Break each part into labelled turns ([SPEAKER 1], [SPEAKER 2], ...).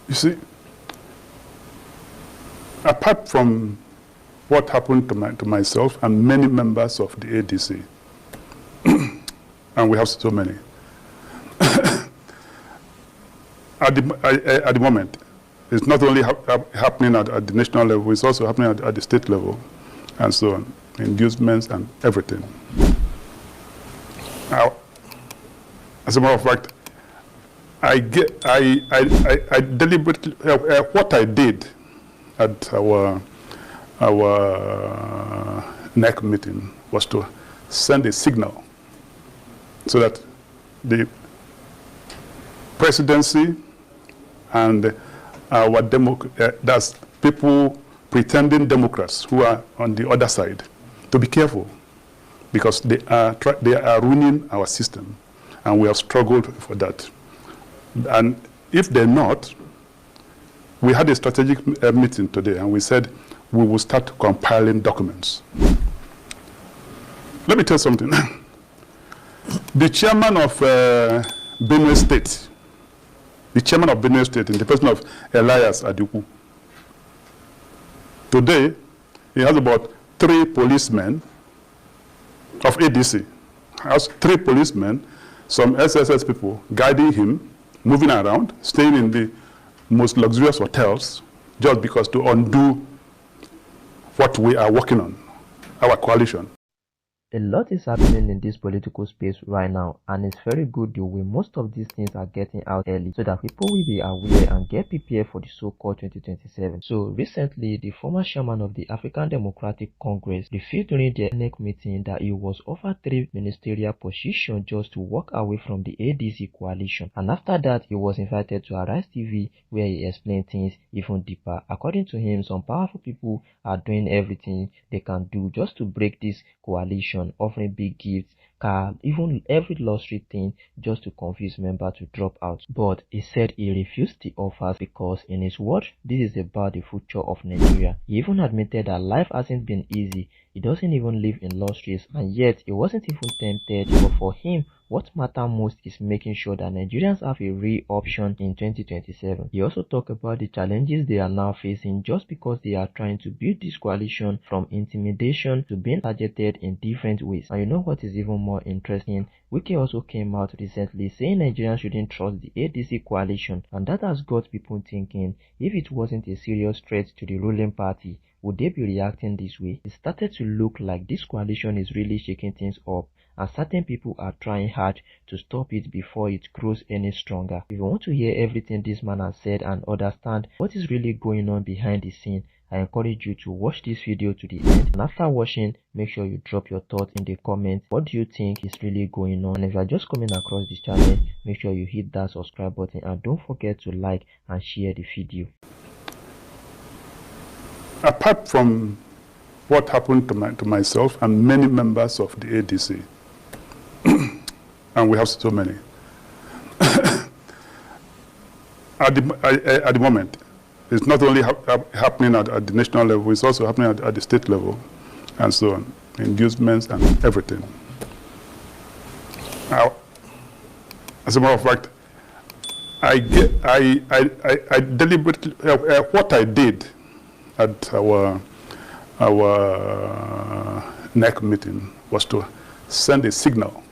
[SPEAKER 1] You see, apart from what happened to myself and many members of the ADC, and we have so many, at the moment, it's not only happening at the national level, it's also happening at the state level, and so on, inducements and everything. Now, as a matter of fact, I deliberately, what I did at our NEC meeting was to send a signal so that the presidency and our that's people pretending Democrats who are on the other side, to be careful, because they are ruining our system, and we have struggled for that. And if they're not, we had a strategic meeting today, and we said we will start compiling documents. Let me tell you something. The chairman of Benue State, in the person of Elias Adiku, today he has about 3 policemen of ADC. He has 3 policemen, some SSS people guiding him, moving around, staying in the most luxurious hotels, just because to undo what we are working on, our coalition.
[SPEAKER 2] A lot is happening in this political space right now, and it's very good the way most of these things are getting out early so that people will be aware and get prepared for the so-called 2027. So recently, the former chairman of the African Democratic Congress revealed during the NEC meeting that he was offered 3 ministerial positions just to walk away from the ADC coalition, and after that he was invited to Arise TV where he explained things even deeper. According to him, some powerful people are doing everything they can do just to break this coalition, offering big gifts, car, even every luxury thing just to confuse members to drop out. But he said he refused the offers because, in his words, this is about the future of Nigeria. He even admitted that life hasn't been easy. He doesn't even live in luxuries, and yet he wasn't even tempted. But for him, what matters most is making sure that Nigerians have a real option in 2027. He also talked about the challenges they are now facing just because they are trying to build this coalition from intimidation to being targeted in different ways. And you know what is even more interesting? Wike also came out recently saying Nigerians shouldn't trust the ADC coalition, and that has got people thinking, if it wasn't a serious threat to the ruling party, would they be reacting this way? It started to look like this coalition is really shaking things up, and certain people are trying hard to stop it before it grows any stronger. If you want to hear everything this man has said and understand what is really going on behind the scene, I encourage you to watch this video to the end, and after watching, make sure you drop your thoughts in the comments. What do you think is really going on? And if you are just coming across this channel, make sure you hit that subscribe button and don't forget to like and share the video.
[SPEAKER 1] Apart from what happened to myself and many members of the ADC, and we have so many, at the moment, it's not only happening at the national level, it's also happening at the state level, and so on, inducements and everything. Now, as a matter of fact, I deliberately, what I did at our NEC meeting was to send a signal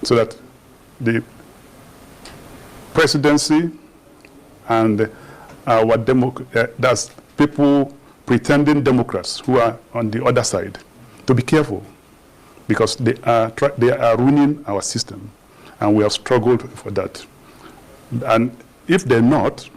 [SPEAKER 1] so that the presidency and our that's people pretending Democrats who are on the other side, to be careful, because they are ruining our system, and we have struggled for that. And if they're not,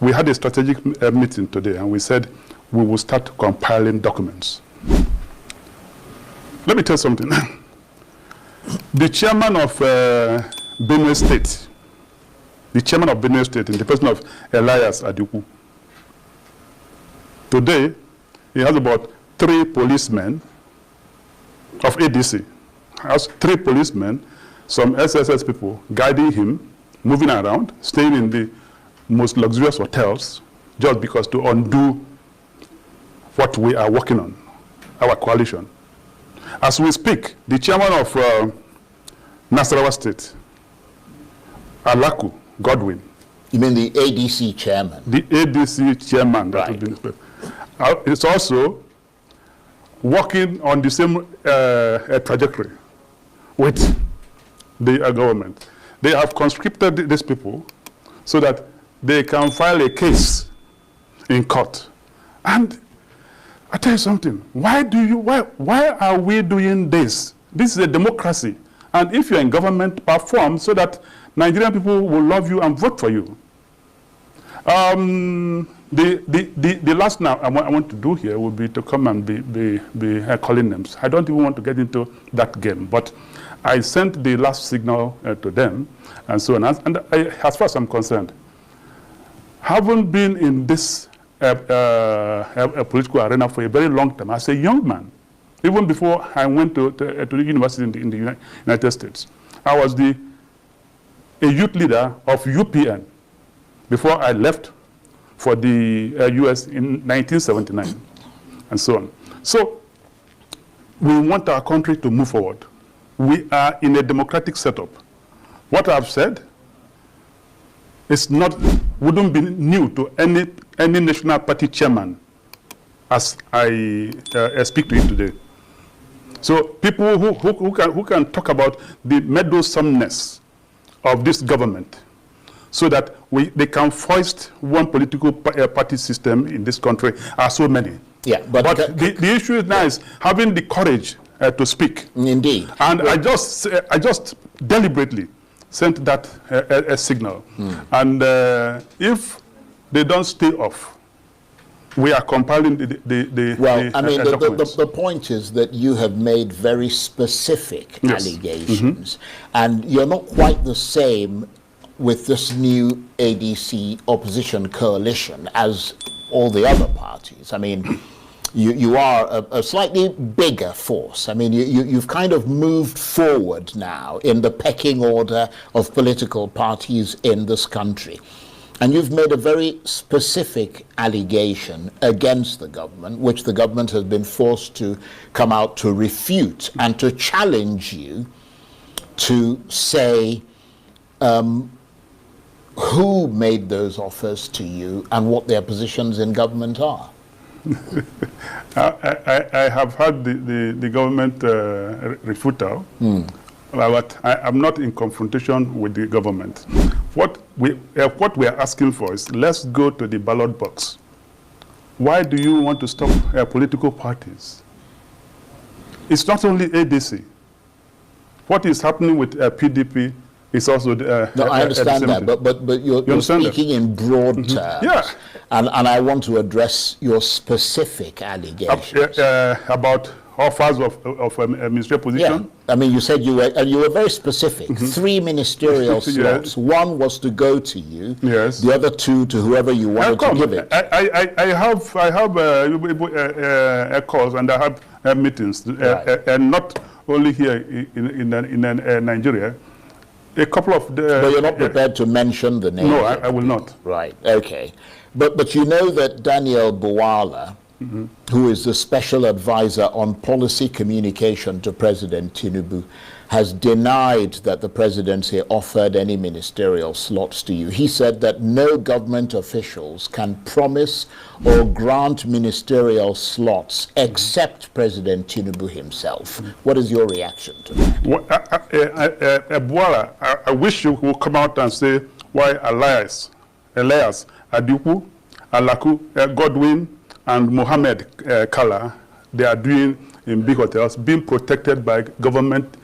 [SPEAKER 1] we had a strategic meeting today, and we said we will start compiling documents. Let me tell you something. The chairman of Benue State, in the person of Elias Adiku, today he has about 3 policemen of ADC. He has 3 policemen, some SSS people guiding him, moving around, staying in the most luxurious hotels, just because to undo what we are working on, our coalition. As we speak, the chairman of Nasarawa State, Alaku Godwin,
[SPEAKER 3] You mean the ADC chairman?
[SPEAKER 1] The ADC chairman. That
[SPEAKER 3] Right.
[SPEAKER 1] would be, it's also working on the same trajectory with the government. They have conscripted these people so that they can file a case in court. And I tell you something, why are we doing this? This is a democracy. And if you're in government, perform so that Nigerian people will love you and vote for you. The last now I want to do here would be to come and be calling names. I don't even want to get into that game, but I sent the last signal to them and so on. And as far as I'm concerned, having been in this political arena for a very long time, as a young man, even before I went to the university in the United States, I was a youth leader of UPN before I left for the US in 1979 and so on. So we want our country to move forward. We are in a democratic setup. What I've said wouldn't be new to any national party chairman as I speak to you today. So people who can talk about the meddlesomeness of this government so that they can foist one political party system in this country are so many.
[SPEAKER 3] Yeah, but
[SPEAKER 1] the issue now is having the courage to speak.
[SPEAKER 3] Indeed.
[SPEAKER 1] And I just deliberately sent that a signal. And if they don't stay off, we are compiling the
[SPEAKER 3] the point is that you have made very specific allegations, and you're not quite the same with this new ADC opposition coalition as all the other parties. I mean, you are a slightly bigger force. I mean, you've kind of moved forward now in the pecking order of political parties in this country. And you've made a very specific allegation against the government, which the government has been forced to come out to refute and to challenge you to say who made those offers to you and what their positions in government are.
[SPEAKER 1] I have had the government refutal, but I'm not in confrontation with the government. What we are asking for is, let's go to the ballot box. Why do you want to stop political parties? It's not only ADC. What is happening with PDP is also
[SPEAKER 3] no, I understand that, but you're speaking in broad terms.
[SPEAKER 1] Yeah.
[SPEAKER 3] And I want to address your specific allegations.
[SPEAKER 1] About offers of a ministerial position?
[SPEAKER 3] Yeah. I mean, you said you were very specific. 3 ministerial slots.
[SPEAKER 1] Yes.
[SPEAKER 3] One was to go to you.
[SPEAKER 1] Yes.
[SPEAKER 3] The other 2 to whoever you wanted to give it.
[SPEAKER 1] I have calls and I have meetings, and not only here in Nigeria. A couple of
[SPEAKER 3] but you're not prepared to mention the name.
[SPEAKER 1] No, I will not.
[SPEAKER 3] Right. Okay. But you know that Daniel Buwala, who is the special advisor on policy communication to President Tinubu, has denied that the presidency offered any ministerial slots to you. He said that no government officials can promise or grant ministerial slots except President Tinubu himself. What is your reaction to that?
[SPEAKER 1] Buwala, I wish you would come out and say why Elias, Adiku, Alaku, Godwin, and Mohammed Kala, they are doing in big hotels, being protected by government,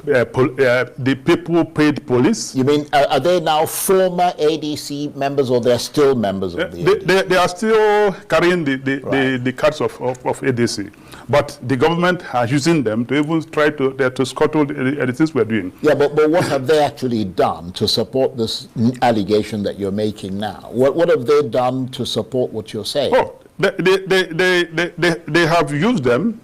[SPEAKER 1] the people paid police.
[SPEAKER 3] You mean, are they now former ADC members, or they're still members of the ADC?
[SPEAKER 1] They are still carrying the cards of ADC. But the government are using them to even try to scuttle the things we're doing.
[SPEAKER 3] Yeah, but what have they actually done to support this allegation that you're making now? What have they done to support what you're saying?
[SPEAKER 1] Oh, they have used them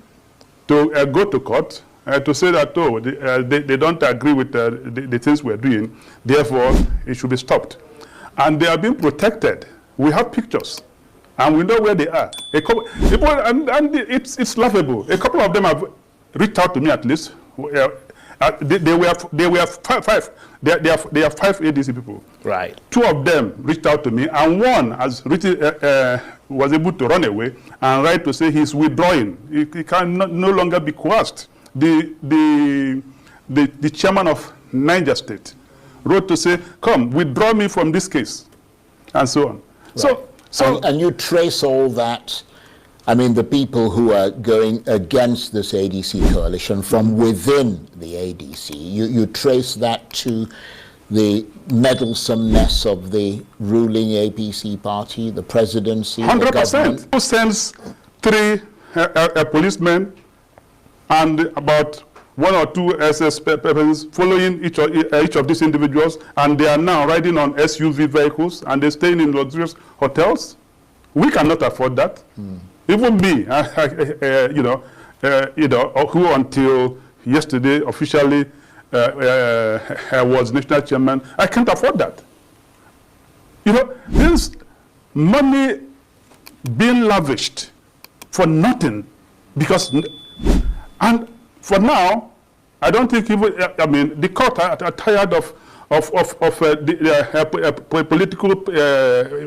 [SPEAKER 1] to go to court to say that, oh, they don't agree with the things we're doing, therefore it should be stopped. And they are being protected. We have pictures, and we know where they are. And it's laughable. A couple of them have reached out to me, at least, They were five. They are 5 ADC people.
[SPEAKER 3] Right.
[SPEAKER 1] 2 of them reached out to me, and one has was able to run away and write to say he's withdrawing. He can no longer be coerced. The chairman of Niger State wrote to say, "Come, withdraw me from this case," and so on. Right. So
[SPEAKER 3] and you trace all that. I mean, the people who are going against this ADC coalition from within the ADC, you trace that to the meddlesomeness of the ruling APC party, the presidency,
[SPEAKER 1] 100%. Who sends 3 policemen and about 1 or 2 SS persons following each of these individuals, and they are now riding on SUV vehicles, and they're staying in luxurious hotels? We cannot afford that. Even me, who until yesterday officially was national chairman, I can't afford that. This money being lavished for nothing, and for now, I don't think even, the court are tired of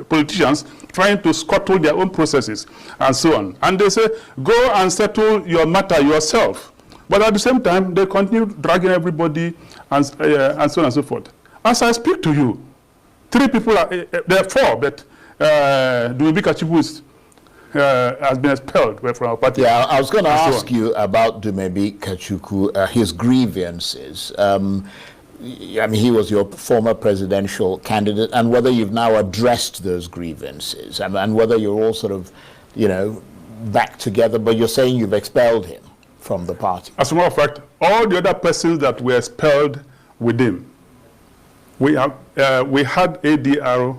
[SPEAKER 1] politicians trying to scuttle their own processes and so on. And they say, go and settle your matter yourself. But at the same time, they continue dragging everybody and so on and so forth. As I speak to you, 3 people, there are 4, but Dumebika Chibu has been expelled from our party.
[SPEAKER 3] Yeah, I was going to ask you about Dumebika Kachukwu, his grievances. He was your former presidential candidate, and whether you've now addressed those grievances, and whether you're all sort of, back together, but you're saying you've expelled him from the party.
[SPEAKER 1] As a matter of fact, all the other persons that were expelled with him, we had ADR,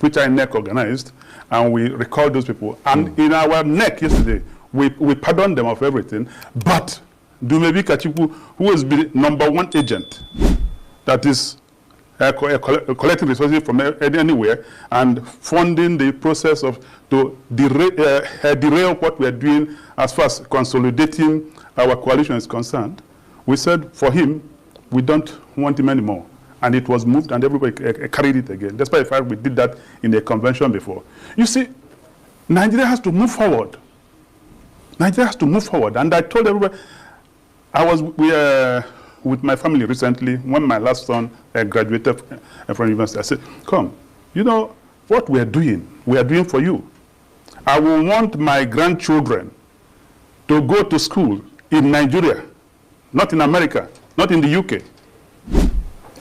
[SPEAKER 1] which I NEC organized, and we recalled those people. And in our NEC yesterday, we pardoned them of everything, but Dumebika Kachukwu, who is the #1 agent, that is collecting resources from anywhere and funding the process to derail what we are doing as far as consolidating our coalition is concerned. We said for him, we don't want him anymore. And it was moved, and everybody carried it again, despite the fact we did that in a convention before. You see, Nigeria has to move forward. Nigeria has to move forward. And I told everybody, I was with my family recently when my last son graduated from university. I said, come, what we are doing for you. I will want my grandchildren to go to school in Nigeria, not in America, not in the UK.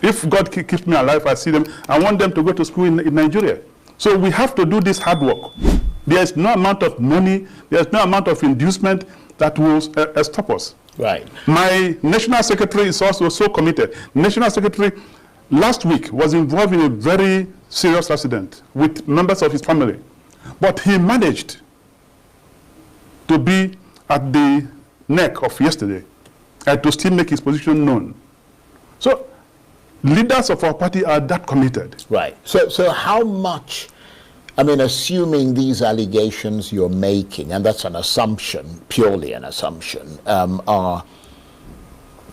[SPEAKER 1] If God keeps me alive, I see them, I want them to go to school in Nigeria. So we have to do this hard work. There is no amount of money, there is no amount of inducement that will stop us.
[SPEAKER 3] Right.
[SPEAKER 1] My national secretary is also so committed. National secretary last week was involved in a very serious accident with members of his family. But he managed to be at the neck of yesterday and to still make his position known. So leaders of our party are that committed.
[SPEAKER 3] Right. So how much, assuming these allegations you're making, and that's an assumption, purely an assumption, are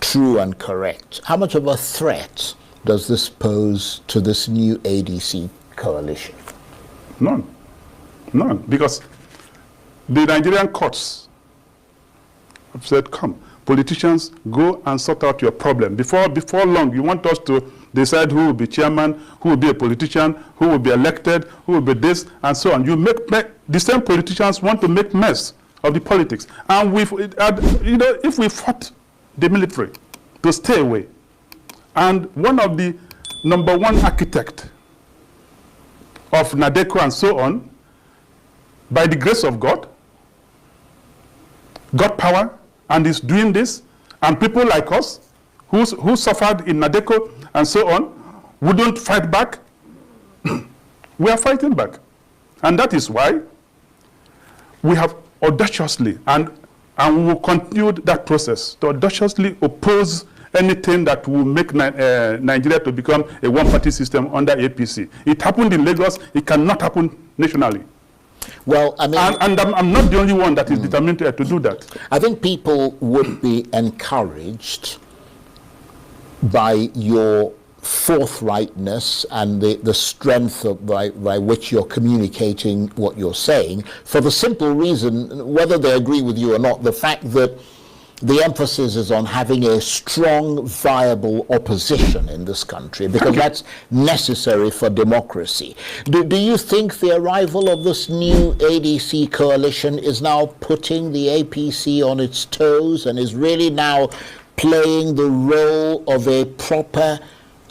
[SPEAKER 3] true and correct, how much of a threat does this pose to this new ADC coalition?
[SPEAKER 1] None. None. Because the Nigerian courts have said, come, politicians, go and sort out your problem. Before long, you want us to decide who will be chairman, who will be a politician, who will be elected, who will be this, and so on. The same politicians want to make mess of the politics. And if we fought the military to stay away, and one of the #1 architect of NADECO and so on, by the grace of God, got power, and is doing this, and people like us who suffered in NADECO and so on wouldn't fight back. We are fighting back. And that is why we have audaciously, and we will continue that process, to audaciously oppose anything that will make Nigeria to become a one-party system under APC. It happened in Lagos, it cannot happen nationally.
[SPEAKER 3] Well, and
[SPEAKER 1] I'm not the only one that is determined to do that.
[SPEAKER 3] I think people would be encouraged by your forthrightness and the strength by which you're communicating what you're saying, for the simple reason, whether they agree with you or not, the fact that the emphasis is on having a strong, viable opposition in this country, because that's necessary for democracy. Do you think the arrival of this new ADC coalition is now putting the APC on its toes and is really now playing the role of a proper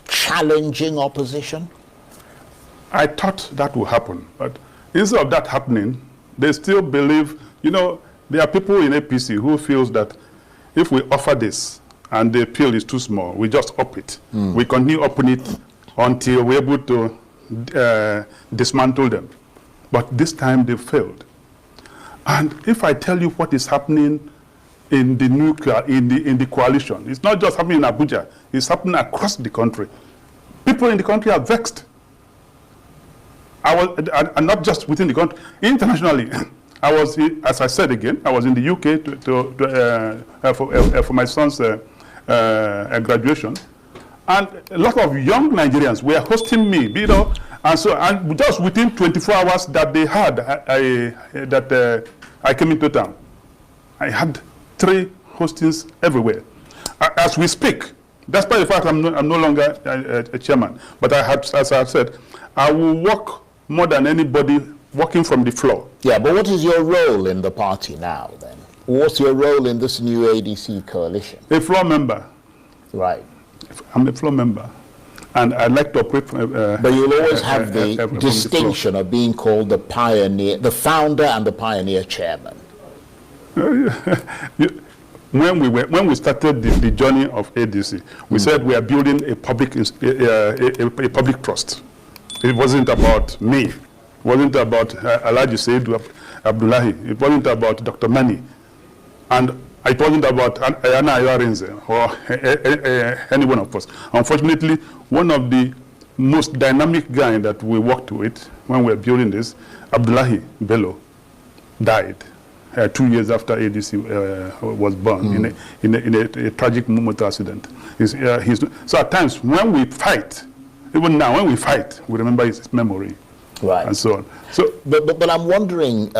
[SPEAKER 3] challenging opposition?
[SPEAKER 1] I thought that would happen, but instead of that happening, they still believe, there are people in APC who feels that if we offer this and the appeal is too small, we just up it. We continue upping it until we're able to dismantle them. But this time they failed. And if I tell you what is happening in the in the coalition, it's not just happening in Abuja, it's happening across the country. People in the country are vexed. And not just within the country, internationally. I was, as I said again, I was in the UK for my son's graduation, and a lot of young Nigerians were hosting me, and just within 24 hours that they had, I came into town. I had 3 hostings everywhere. As we speak, despite the fact I'm no longer a chairman, but as I said, I will work more than anybody working from the floor.
[SPEAKER 3] Yeah, but what is your role in the party now, then? What's your role in this new ADC coalition?
[SPEAKER 1] A floor member.
[SPEAKER 3] Right.
[SPEAKER 1] I'm a floor member. And I'd like to operate
[SPEAKER 3] but you'll always have the distinction of being called the pioneer, the founder and the pioneer chairman.
[SPEAKER 1] When we started the journey of ADC, we said we are building a public trust. It wasn't about me. It wasn't about Alhaji Saidu Abdullahi. It wasn't about Dr. Mani. And it wasn't about Ayana Ayarenze or any one of us. Unfortunately, one of the most dynamic guys that we worked with when we were building this, Abdullahi Bello, died 2 years after ADC was born in a tragic motor accident. So at times when we fight, even now when we fight, we remember his memory.
[SPEAKER 3] Right.
[SPEAKER 1] And so on. So,
[SPEAKER 3] but I'm wondering,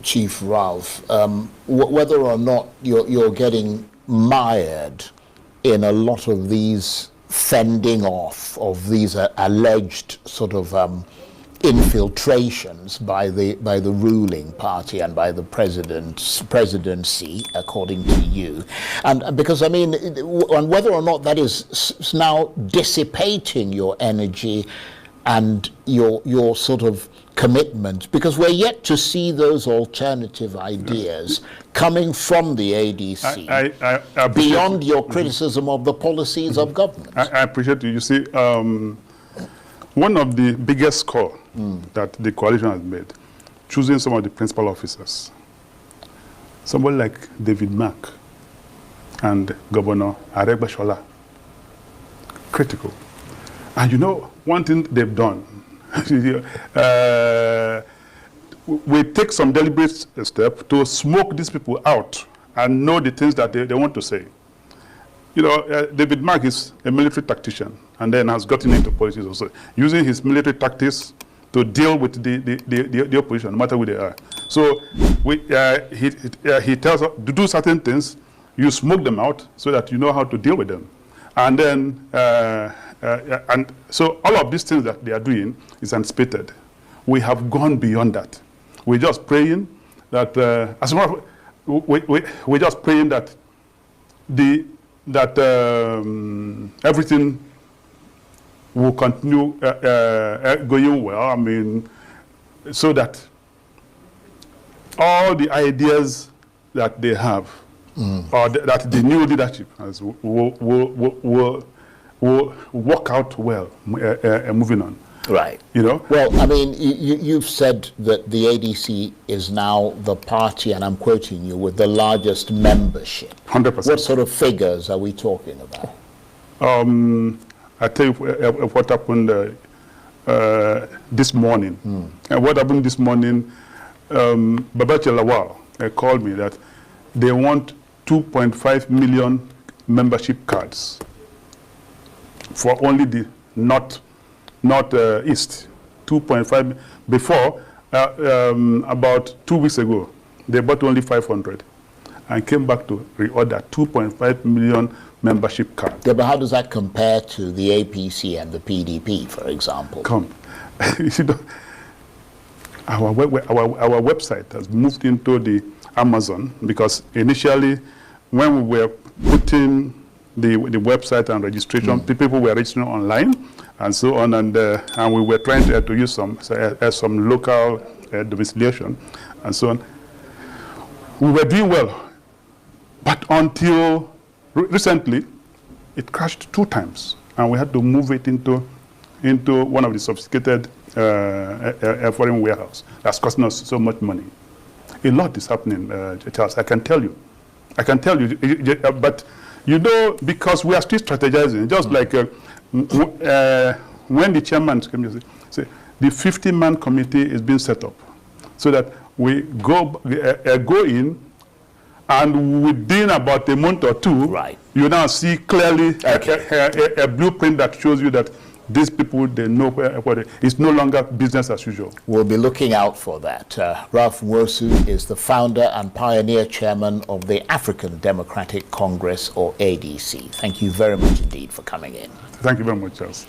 [SPEAKER 3] Chief Ralph, whether or not you're getting mired in a lot of these fending off of these alleged sort of infiltrations by the ruling party and by the presidency, according to you, and because I mean, and whether or not that is now dissipating your energy and your sort of commitment, because we're yet to see those alternative ideas coming from the ADC
[SPEAKER 1] I
[SPEAKER 3] beyond your criticism of the policies of government.
[SPEAKER 1] I appreciate you. You see, one of the biggest score that the coalition has made, choosing some of the principal officers, somebody like David Mark and Governor Aregbesola, critical. And one thing they've done, we take some deliberate step to smoke these people out and know the things that they want to say. David Mark is a military tactician and then has gotten into politics also, using his military tactics to deal with the opposition, no matter who they are. So he tells us to do certain things, you smoke them out so that you know how to deal with them. And then, and so all of these things that they are doing is anticipated. We have gone beyond that. We're just praying that, we're just praying that everything will continue going well. I mean, so that all the ideas that they have, or that the new leadership has, will work out well, moving on.
[SPEAKER 3] Right. Well, I mean, you've said that the ADC is now the party, and I'm quoting you, with the largest membership.
[SPEAKER 1] 100%.
[SPEAKER 3] What sort of figures are we talking about?
[SPEAKER 1] I tell you what happened this morning. And what happened this morning, Babachi Lawal called me that they want 2.5 million membership cards for only the northeast, 2.5. Before, about 2 weeks ago, they bought only 500 and came back to reorder 2.5 million membership cards.
[SPEAKER 3] Yeah, but how does that compare to the APC and the PDP, for example?
[SPEAKER 1] You see, our website has moved into the Amazon, because initially, when we were putting the website and registration, people were registering online and so on, and we were trying to use some local domiciliation and so on. We were doing well, but until recently, it crashed 2 times, and we had to move it into one of the sophisticated foreign warehouse. That's costing us so much money. A lot is happening, Charles. I can tell you, but you know, because we are still strategizing. Just like when the chairman came to say, the 50-man committee is being set up, so that we go in. And within about a month or 2,
[SPEAKER 3] right,
[SPEAKER 1] you now see clearly a blueprint that shows you that these people, they know what it's no longer business as usual.
[SPEAKER 3] We'll be looking out for that. Ralph Nwosu is the founder and pioneer chairman of the African Democratic Congress, or ADC. Thank you very much indeed for coming in.
[SPEAKER 1] Thank you very much, Charles.